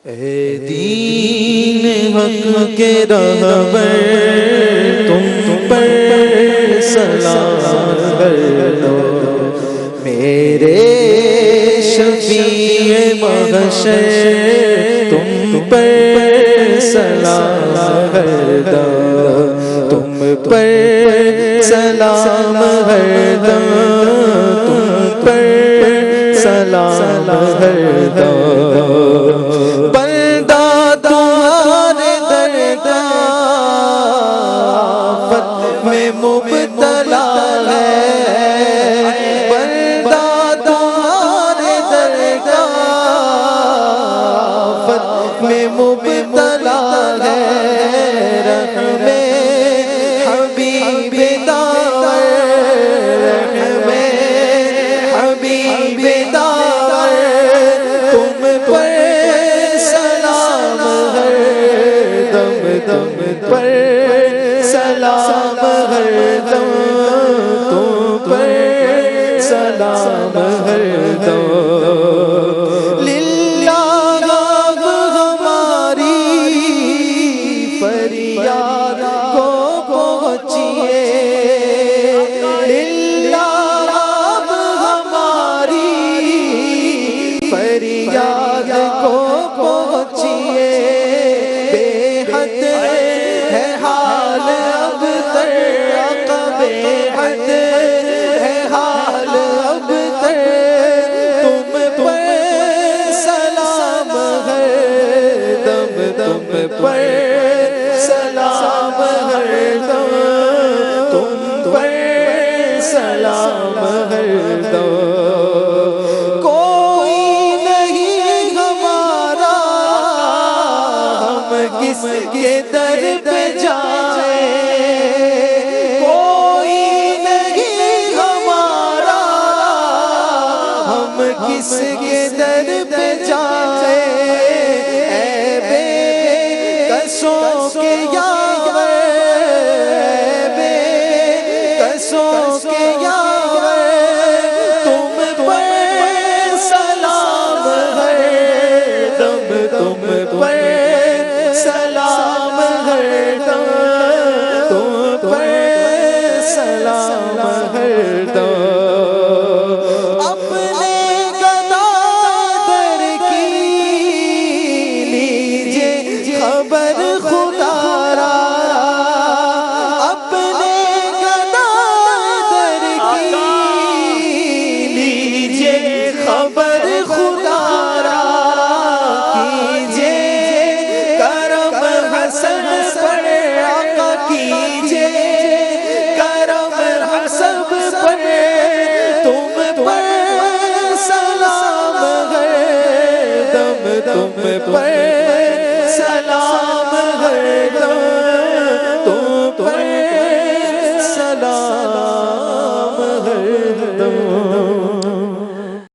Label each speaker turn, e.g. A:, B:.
A: اے دین حق کے رہبر تم پر سلام کر دو، میرے شفیع محشر تم پر سلام کر دو، تم پر سلام کر دو، تم پر سلام کر دو۔ بندہ تمہارے درگاہ میں مبتلا ہے، بندہ تمہارے درگاہ میں مبتلا ہے، رحم حبیب داور، رحم حبیب داور، تم پر دم پر سلام ہر دم، تم پر سلام ہر دم۔ للہ اب ہماری فریاد کو پہنچیے، للہ اب ہماری فریاد کو پہنچیے، ہے حال اب تر بے حد ہے حال اب تر، تم پر سلام ہر دم، تم پر سلام ہر دم، تم پر سلام ہر دم۔ کوئی نہیں ہمارا ہم کس کے در پہ جائیں، کوئی نہیں ہمارا ہم کس کے در پہ جائیں، اے بے کسوں کے یاور، اے بے کسوں کے یاور، تم پر سلام ہر دم، تم پر سلام ہر دم، تم پر سلام ہر دم۔ اپنے گدادر کی لیجے خبر خدا را، اپنے گدادر کی لیجے خبر خدا را، کیجے کرم حسن پر آقا، کیجے کرم حسن پر، تم پر سلام ہر دم، تم پر